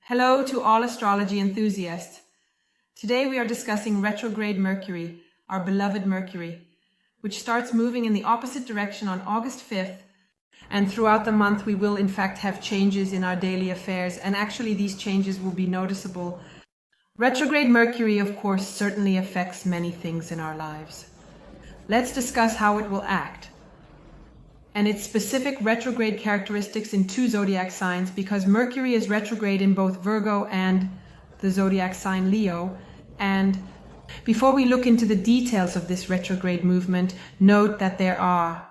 Hello to all astrology enthusiasts. Today we are discussing retrograde Mercury, our beloved Mercury, which starts moving in the opposite direction on August 5th. And throughout the month we will in fact have changes in our daily affairs, and actually these changes will be noticeable. Retrograde Mercury, of course, certainly affects many things in our lives. Let's discuss how it will act and its specific retrograde characteristics in two zodiac signs, because Mercury is retrograde in both Virgo and the zodiac sign Leo. And before we look into the details of this retrograde movement, note that there are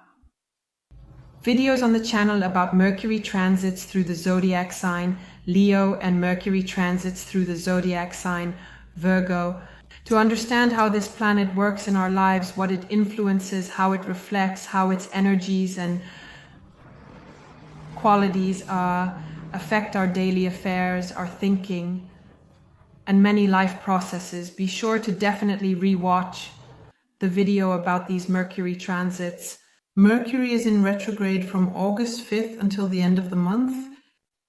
videos on the channel about Mercury transits through the zodiac sign Leo and Mercury transits through the zodiac sign Virgo. To understand how this planet works in our lives, what it influences, how it reflects, how its energies and qualities affect our daily affairs, our thinking, and many life processes, be sure to definitely re-watch the video about these Mercury transits. Mercury is in retrograde from August 5th until the end of the month.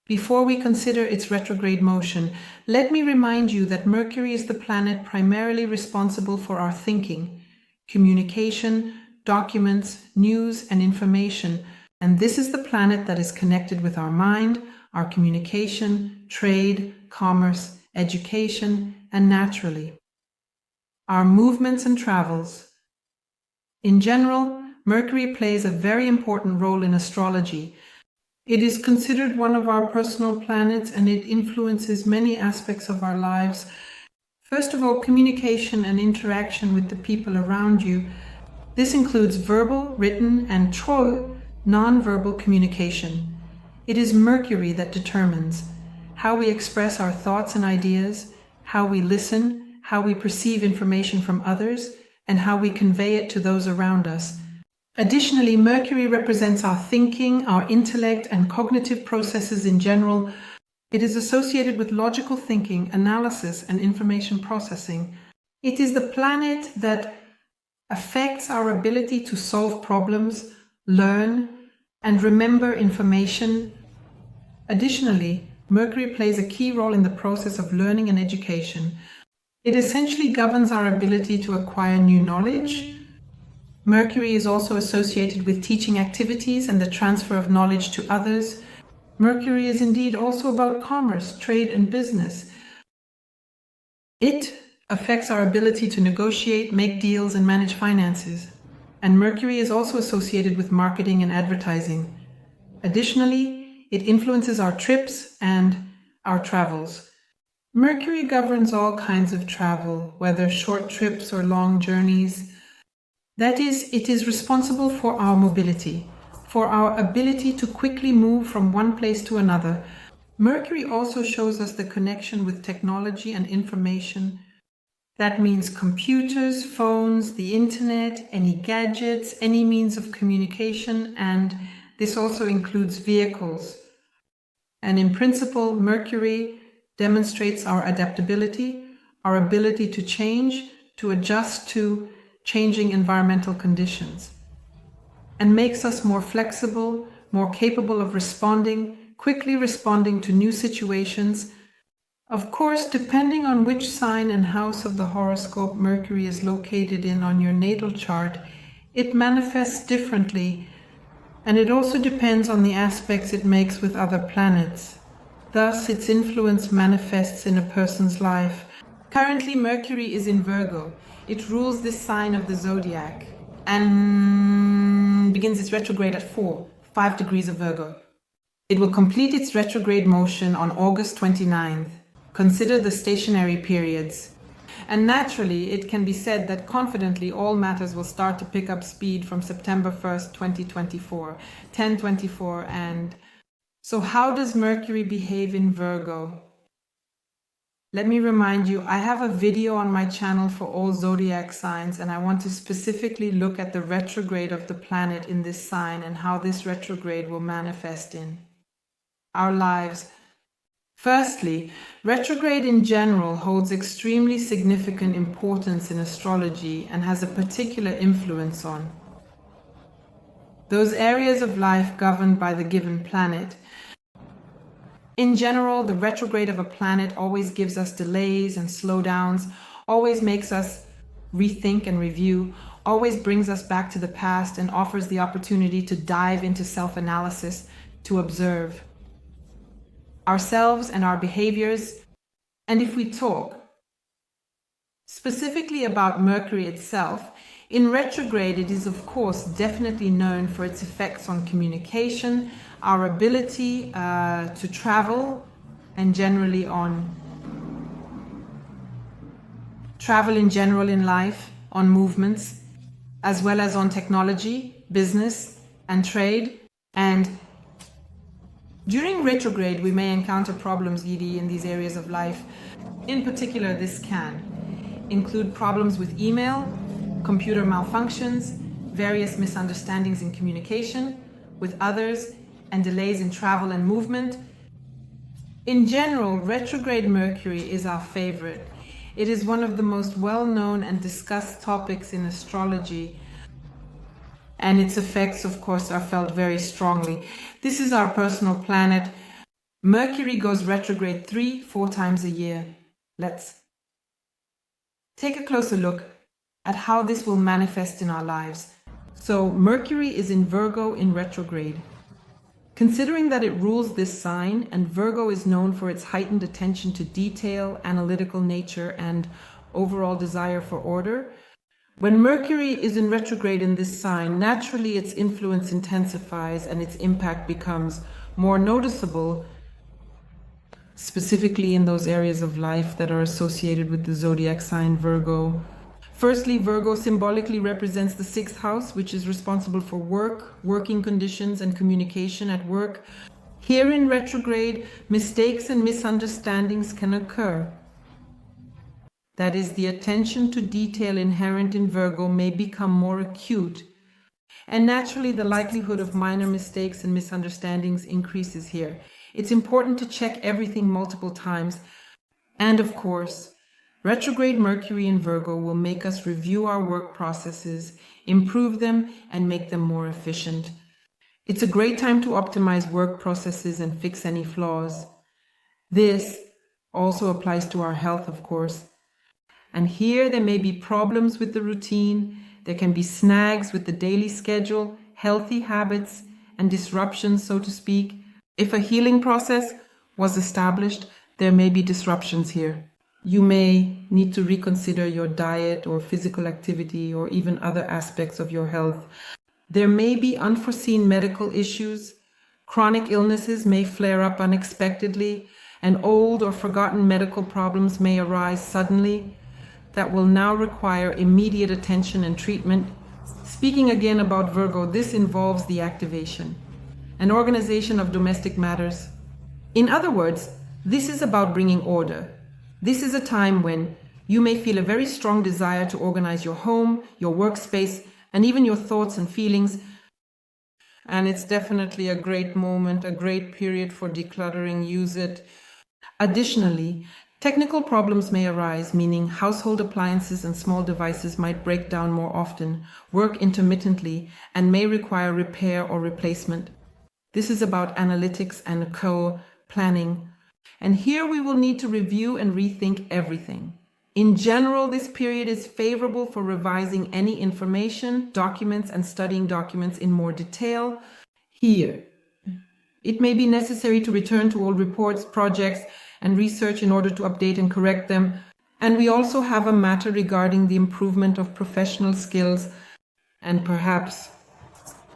Before we consider its retrograde motion, let me remind you that Mercury is the planet primarily responsible for our thinking, communication, documents, news, and information. And this is the planet that is connected with our mind, our communication, trade, commerce, education, and naturally, our movements and travels. In general, Mercury plays a very important role in astrology. It is considered one of our personal planets, and it influences many aspects of our lives. First of all, communication and interaction with the people around you. This includes verbal, written, and non-verbal communication. It is Mercury that determines how we express our thoughts and ideas, how we listen, how we perceive information from others, and how we convey it to those around us. Additionally, Mercury represents our thinking, our intellect, and cognitive processes in general. It is associated with logical thinking, analysis, and information processing. It is the planet that affects our ability to solve problems, learn, and remember information. Additionally, Mercury plays a key role in the process of learning and education. It essentially governs our ability to acquire new knowledge. Mercury is also associated with teaching activities and the transfer of knowledge to others. Mercury is indeed also about commerce, trade, and business. It affects our ability to negotiate, make deals, and manage finances. And Mercury is also associated with marketing and advertising. Additionally, it influences our trips and our travels. Mercury governs all kinds of travel, whether short trips or long journeys. That is, it is responsible for our mobility, for our ability to quickly move from one place to another. Mercury also shows us the connection with technology and information. That means computers, phones, the internet, any gadgets, any means of communication, and this also includes vehicles. And in principle, Mercury demonstrates our adaptability, our ability to change, to adjust to changing environmental conditions, and makes us more flexible, more capable of quickly responding to new situations. Of course, depending on which sign and house of the horoscope Mercury is located in on your natal chart, it manifests differently, and it also depends on the aspects it makes with other planets. Thus, its influence manifests in a person's life. Currently, Mercury is in Virgo. It rules this sign of the zodiac and begins its retrograde at 5 degrees of Virgo. It will complete its retrograde motion on August 29th. Consider the stationary periods. And naturally, it can be said that confidently all matters will start to pick up speed from September 1st, 2024, 10/24. And so how does Mercury behave in Virgo? Let me remind you, I have a video on my channel for all zodiac signs, and I want to specifically look at the retrograde of the planet in this sign and how this retrograde will manifest in our lives. Firstly, retrograde in general holds extremely significant importance in astrology and has a particular influence on those areas of life governed by the given planet. In general, the retrograde of a planet always gives us delays and slowdowns, always makes us rethink and review, always brings us back to the past and offers the opportunity to dive into self-analysis, to observe ourselves and our behaviors. And if we talk specifically about Mercury itself, in retrograde it is of course definitely known for its effects on communication, our ability to travel, and generally on travel in general in life, on movements, as well as on technology, business, and trade. And during retrograde, we may encounter problems, Edie, in these areas of life. In particular, this can include problems with email, computer malfunctions, various misunderstandings in communication with others, and delays in travel and movement. In general, retrograde Mercury is our favorite. It is one of the most well-known and discussed topics in astrology, and its effects, of course, are felt very strongly. This is our personal planet. Mercury goes retrograde 3-4 times a year. Let's take a closer look at how this will manifest in our lives. So, Mercury is in Virgo in retrograde. Considering that it rules this sign, and Virgo is known for its heightened attention to detail, analytical nature, and overall desire for order, when Mercury is in retrograde in this sign, naturally its influence intensifies and its impact becomes more noticeable, specifically in those areas of life that are associated with the zodiac sign Virgo. Firstly, Virgo symbolically represents the 6th house, which is responsible for work, working conditions, and communication at work. Here in retrograde, mistakes and misunderstandings can occur. That is, the attention to detail inherent in Virgo may become more acute, and naturally the likelihood of minor mistakes and misunderstandings increases here. It's important to check everything multiple times, and of course, retrograde Mercury in Virgo will make us review our work processes, improve them, and make them more efficient. It's a great time to optimize work processes and fix any flaws. This also applies to our health, of course. And here there may be problems with the routine, there can be snags with the daily schedule, healthy habits, and disruptions, so to speak. If a healing process was established, there may be disruptions here. You may need to reconsider your diet or physical activity or even other aspects of your health. There may be unforeseen medical issues. Chronic illnesses may flare up unexpectedly, and old or forgotten medical problems may arise suddenly that will now require immediate attention and treatment. Speaking again about Virgo, this involves the activation and organization of domestic matters. In other words, this is about bringing order. This is a time when you may feel a very strong desire to organize your home, your workspace, and even your thoughts and feelings. And it's definitely a great moment, a great period for decluttering. Use it. Additionally, technical problems may arise, meaning household appliances and small devices might break down more often, work intermittently, and may require repair or replacement. This is about analytics and co-planning. And here we will need to review and rethink everything. In general, this period is favorable for revising any information, documents, and studying documents in more detail. Here, it may be necessary to return to old reports, projects, and research in order to update and correct them. And we also have a matter regarding the improvement of professional skills, and perhaps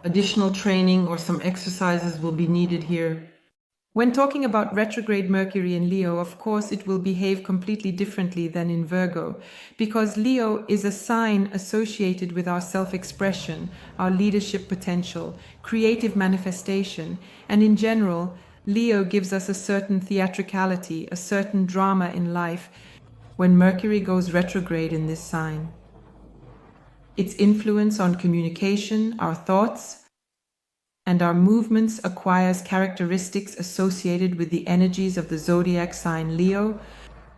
additional training or some exercises will be needed here. When talking about retrograde Mercury in Leo, of course, it will behave completely differently than in Virgo, because Leo is a sign associated with our self-expression, our leadership potential, creative manifestation, and in general, Leo gives us a certain theatricality, a certain drama in life when Mercury goes retrograde in this sign. Its influence on communication, our thoughts, and our movements acquires characteristics associated with the energies of the zodiac sign Leo,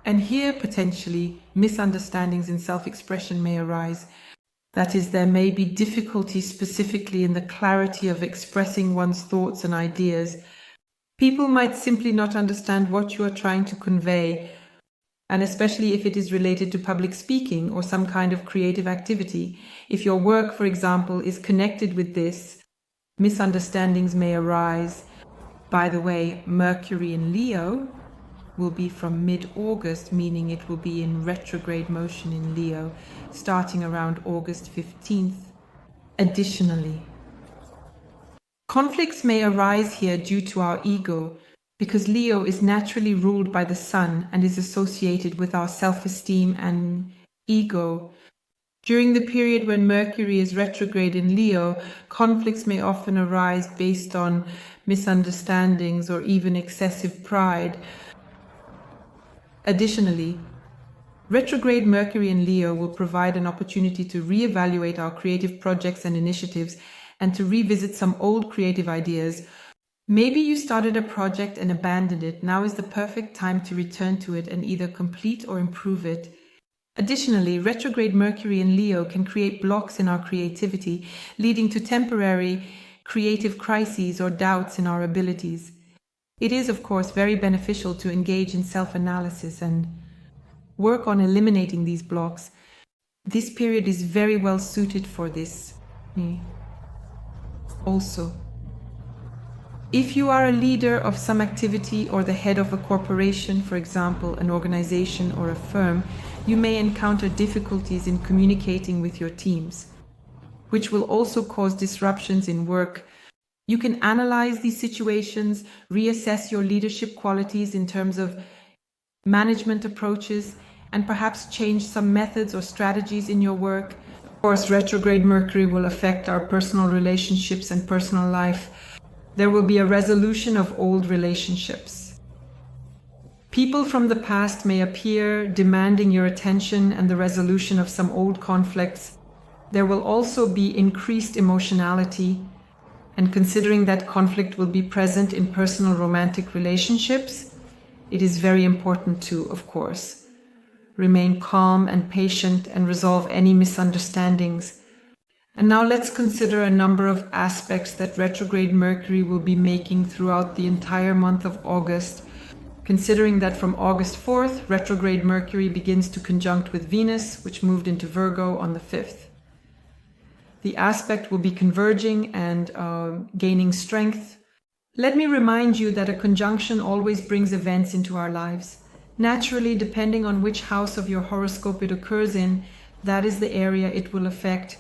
and here potentially misunderstandings in self-expression may arise. That is, there may be difficulty specifically in the clarity of expressing one's thoughts and ideas. People might simply not understand what you are trying to convey, and especially if it is related to public speaking or some kind of creative activity. If your work, for example, is connected with this, misunderstandings may arise. By the way, Mercury in Leo will be from mid-August, meaning it will be in retrograde motion in Leo, starting around August 15th. Additionally, conflicts may arise here due to our ego, because Leo is naturally ruled by the sun and is associated with our self-esteem and ego. During the period when Mercury is retrograde in Leo, conflicts may often arise based on misunderstandings or even excessive pride. Additionally, retrograde Mercury in Leo will provide an opportunity to reevaluate our creative projects and initiatives and to revisit some old creative ideas. Maybe you started a project and abandoned it. Now is the perfect time to return to it and either complete or improve it. Additionally, retrograde Mercury in Leo can create blocks in our creativity, leading to temporary creative crises or doubts in our abilities. It is, of course, very beneficial to engage in self-analysis and work on eliminating these blocks. This period is very well suited for this. Also, if you are a leader of some activity or the head of a corporation, for example, an organization or a firm, you may encounter difficulties in communicating with your teams, which will also cause disruptions in work. You can analyze these situations, reassess your leadership qualities in terms of management approaches, and perhaps change some methods or strategies in your work. Of course, retrograde Mercury will affect our personal relationships and personal life. There will be a resolution of old relationships. People from the past may appear, demanding your attention and the resolution of some old conflicts. There will also be increased emotionality, and considering that conflict will be present in personal romantic relationships, it is very important to, of course, remain calm and patient and resolve any misunderstandings. And now let's consider a number of aspects that retrograde Mercury will be making throughout the entire month of August, considering that from August 4th, retrograde Mercury begins to conjunct with Venus, which moved into Virgo on the 5th. The aspect will be converging and gaining strength. Let me remind you that a conjunction always brings events into our lives. Naturally, depending on which house of your horoscope it occurs in, that is the area it will affect.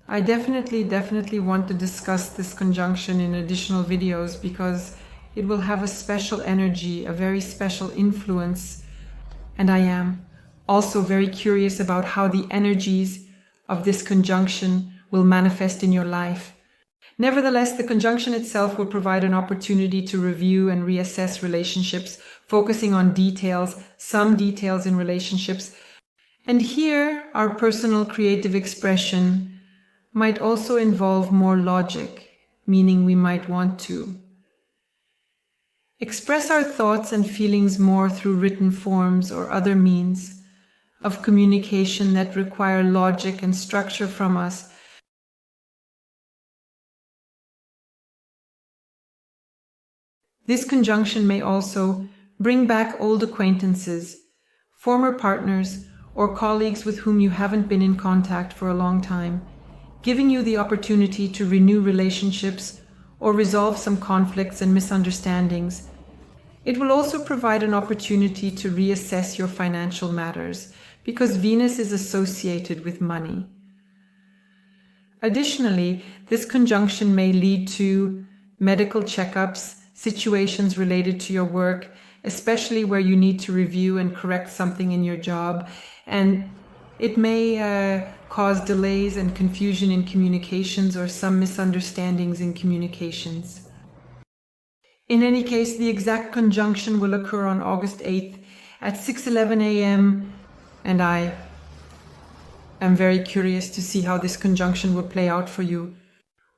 I definitely want to discuss this conjunction in additional videos because it will have a special energy, a very special influence. And I am also very curious about how the energies of this conjunction will manifest in your life. Nevertheless, the conjunction itself will provide an opportunity to review and reassess relationships, focusing on details, some details in relationships. And here, our personal creative expression might also involve more logic, meaning we might want to express our thoughts and feelings more through written forms or other means of communication that require logic and structure from us. This conjunction may also bring back old acquaintances, former partners, or colleagues with whom you haven't been in contact for a long time, giving you the opportunity to renew relationships or resolve some conflicts and misunderstandings. It will also provide an opportunity to reassess your financial matters, because Venus is associated with money. Additionally, this conjunction may lead to medical checkups, situations related to your work, especially where you need to review and correct something in your job, and it may cause delays and confusion in communications or some misunderstandings in communications. In any case, the exact conjunction will occur on August 8th at 6:11 a.m. and I am very curious to see how this conjunction will play out for you.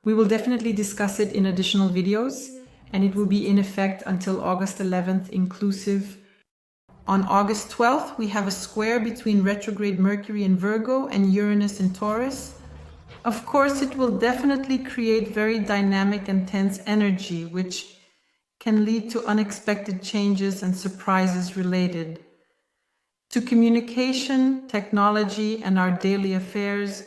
We will definitely discuss it in additional videos, and it will be in effect until August 11th inclusive. On August 12th, we have a square between retrograde Mercury in Virgo and Uranus in Taurus. Of course, it will definitely create very dynamic and tense energy, which can lead to unexpected changes and surprises related to communication, technology, and our daily affairs.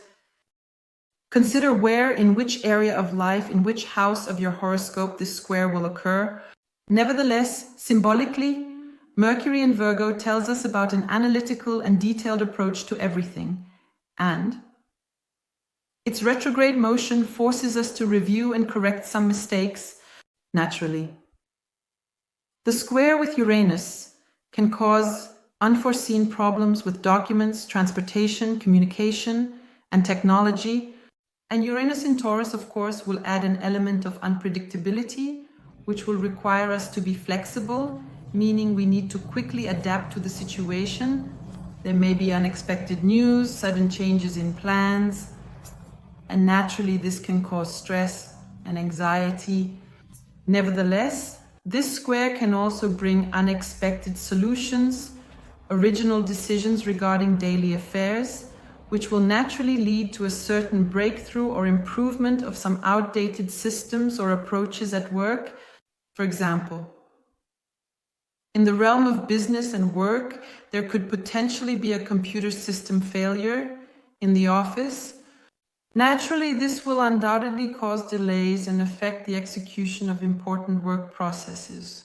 Consider where, in which area of life, in which house of your horoscope this square will occur. Nevertheless, symbolically, Mercury in Virgo tells us about an analytical and detailed approach to everything, and its retrograde motion forces us to review and correct some mistakes, naturally. The square with Uranus can cause unforeseen problems with documents, transportation, communication, and technology. And Uranus in Taurus, of course, will add an element of unpredictability, which will require us to be flexible, meaning we need to quickly adapt to the situation. There may be unexpected news, sudden changes in plans, and naturally this can cause stress and anxiety. Nevertheless, this square can also bring unexpected solutions, original decisions regarding daily affairs, which will naturally lead to a certain breakthrough or improvement of some outdated systems or approaches at work. For example, in the realm of business and work, there could potentially be a computer system failure in the office. Naturally, this will undoubtedly cause delays and affect the execution of important work processes.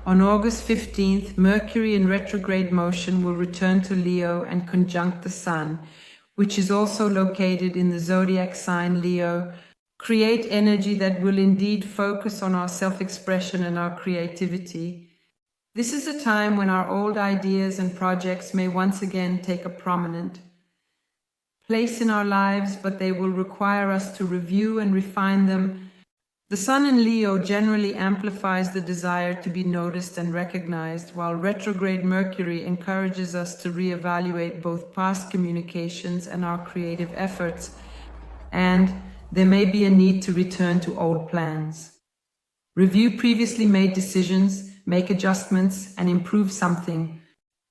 On August 15th, Mercury in retrograde motion will return to Leo and conjunct the Sun, which is also located in the zodiac sign Leo, create energy that will indeed focus on our self-expression and our creativity. This is a time when our old ideas and projects may once again take a prominent place in our lives, but they will require us to review and refine them. The Sun in Leo generally amplifies the desire to be noticed and recognized, while retrograde Mercury encourages us to reevaluate both past communications and our creative efforts, and there may be a need to return to old plans. Review previously made decisions, make adjustments, and improve something.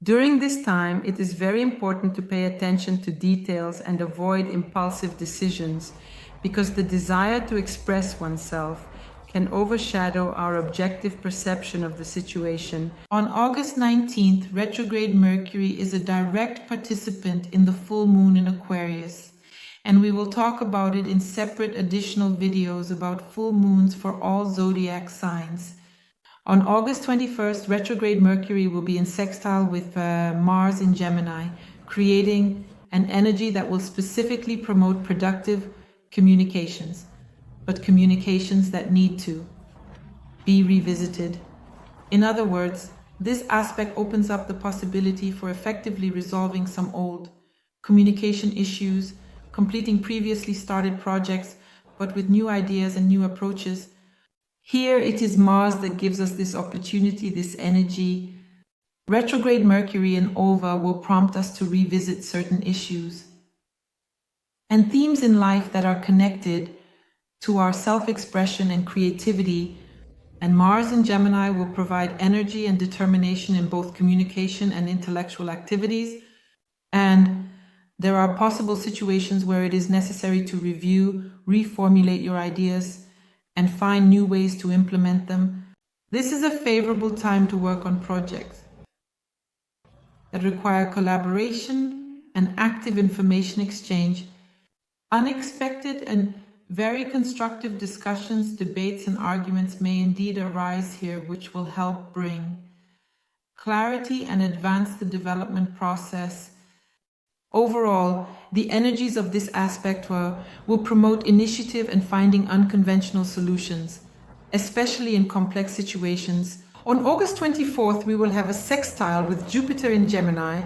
During this time, it is very important to pay attention to details and avoid impulsive decisions, because the desire to express oneself can overshadow our objective perception of the situation. On August 19th, retrograde Mercury is a direct participant in the full moon in Aquarius, and we will talk about it in separate additional videos about full moons for all zodiac signs. On August 21st, retrograde Mercury will be in sextile with Mars in Gemini, creating an energy that will specifically promote productive communications, but communications that need to be revisited. In other words, this aspect opens up the possibility for effectively resolving some old communication issues, completing previously started projects, but with new ideas and new approaches. Here it is Mars that gives us this opportunity, this energy. Retrograde Mercury in Ova will prompt us to revisit certain issues and themes in life that are connected to our self-expression and creativity. And Mars in Gemini will provide energy and determination in both communication and intellectual activities. And there are possible situations where it is necessary to review, reformulate your ideas, and find new ways to implement them. This is a favorable time to work on projects that require collaboration and active information exchange. Unexpected and very constructive discussions, debates, and arguments may indeed arise here, which will help bring clarity and advance the development process. Overall, the energies of this aspect will promote initiative and finding unconventional solutions, especially in complex situations. On August 24th, we will have a sextile with Jupiter in Gemini.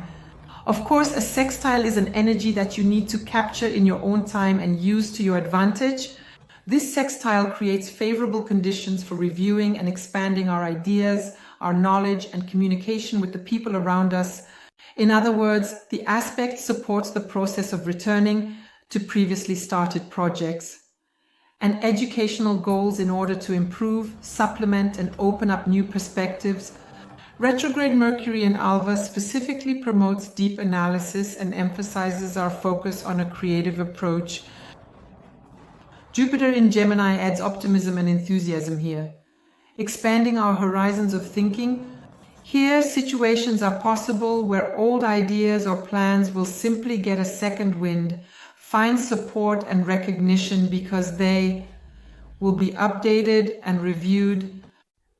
Of course, a sextile is an energy that you need to capture in your own time and use to your advantage. This sextile creates favorable conditions for reviewing and expanding our ideas, our knowledge, and communication with the people around us. In other words, the aspect supports the process of returning to previously started projects and educational goals in order to improve, supplement, and open up new perspectives. Retrograde Mercury in Alva specifically promotes deep analysis and emphasizes our focus on a creative approach. Jupiter in Gemini adds optimism and enthusiasm here. expanding our horizons of thinking. Here, situations are possible where old ideas or plans will simply get a second wind, find support and recognition because they will be updated and reviewed.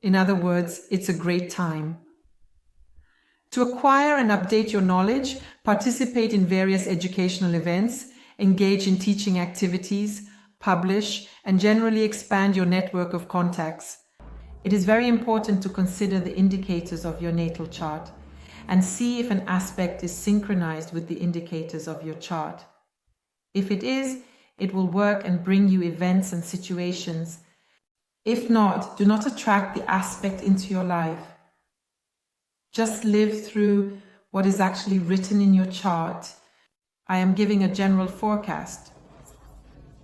In other words, it's a great time to acquire and update your knowledge, participate in various educational events, engage in teaching activities, publish, and generally expand your network of contacts. It is very important to consider the indicators of your natal chart and see if an aspect is synchronized with the indicators of your chart. If it is, it will work and bring you events and situations. If not, do not attract the aspect into your life. Just live through what is actually written in your chart. I am giving a general forecast.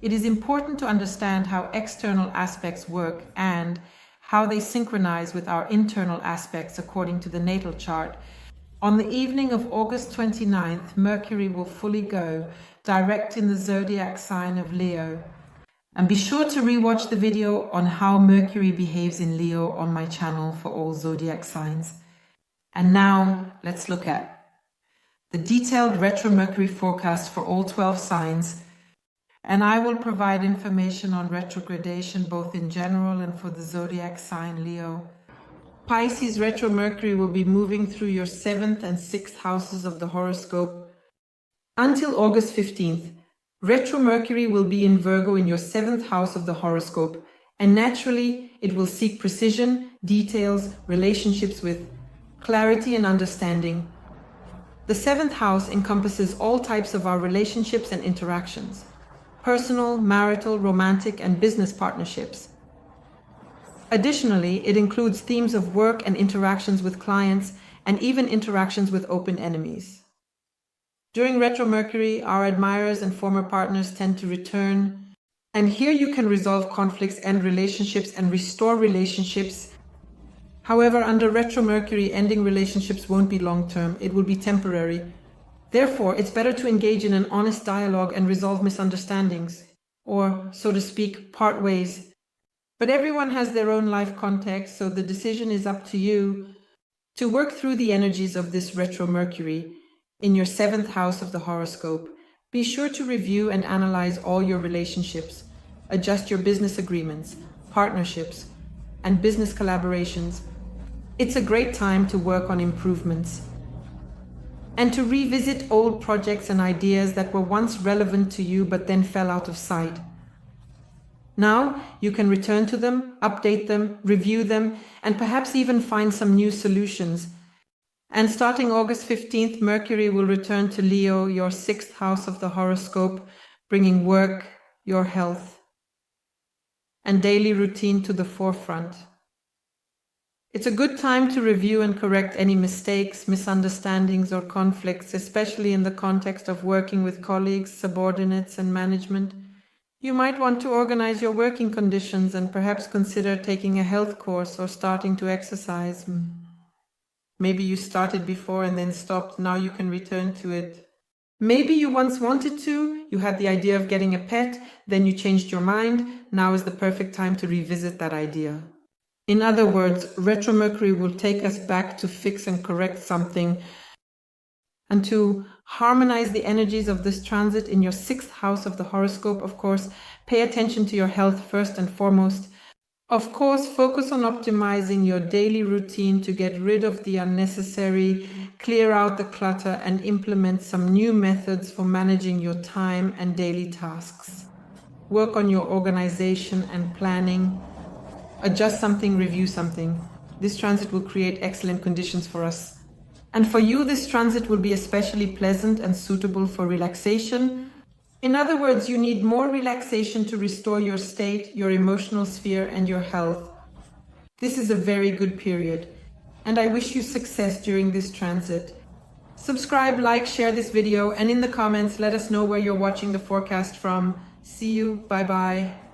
It is important to understand how external aspects work and how they synchronize with our internal aspects according to the natal chart. On the evening of August 29th, Mercury will fully go direct in the zodiac sign of Leo. And be sure to rewatch the video on how Mercury behaves in Leo on my channel for all zodiac signs. And now let's look at the detailed retro Mercury forecast for all 12 signs. And I will provide information on retrogradation both in general and for the zodiac sign Leo. Pisces retro Mercury will be moving through your 7th and 6th houses of the horoscope until August 15th. Retro Mercury will be in Virgo in your 7th house of the horoscope, and naturally it will seek precision, details, relationships with clarity and understanding. The 7th house encompasses all types of our relationships and interactions. Personal, marital, romantic, and business partnerships. Additionally, it includes themes of work and interactions with clients, and even interactions with open enemies. During retro Mercury, our admirers and former partners tend to return, and here you can resolve conflicts, end relationships, and restore relationships. However, under retro Mercury, ending relationships won't be long-term, it will be temporary. Therefore, it's better to engage in an honest dialogue and resolve misunderstandings, or, so to speak, part ways. But everyone has their own life context, so the decision is up to you to work through the energies of this retro Mercury in your 7th house of the horoscope. Be sure to review and analyze all your relationships, adjust your business agreements, partnerships, and business collaborations. It's a great time to work on improvements and to revisit old projects and ideas that were once relevant to you but then fell out of sight. Now you can return to them, update them, review them, and perhaps even find some new solutions. And starting August 15th, Mercury will return to Leo, your 6th house of the horoscope, bringing work, your health, and daily routine to the forefront. It's a good time to review and correct any mistakes, misunderstandings, or conflicts, especially in the context of working with colleagues, subordinates, and management. You might want to organize your working conditions and perhaps consider taking a health course or starting to exercise. Maybe you started before and then stopped, now you can return to it. Maybe you once wanted to, you had the idea of getting a pet, then you changed your mind, now is the perfect time to revisit that idea. In other words, retro Mercury will take us back to fix and correct something and to harmonize the energies of this transit in your 6th house of the horoscope. Of course, pay attention to your health first and foremost. Of course, focus on optimizing your daily routine to get rid of the unnecessary, clear out the clutter, and implement some new methods for managing your time and daily tasks. Work on your organization and planning. Adjust something, review something. This transit will create excellent conditions for us. And for you, this transit will be especially pleasant and suitable for relaxation. In other words, you need more relaxation to restore your state, your emotional sphere, and your health. This is a very good period, and I wish you success during this transit. Subscribe, like, share this video, and in the comments, let us know where you're watching the forecast from. See you. Bye-bye.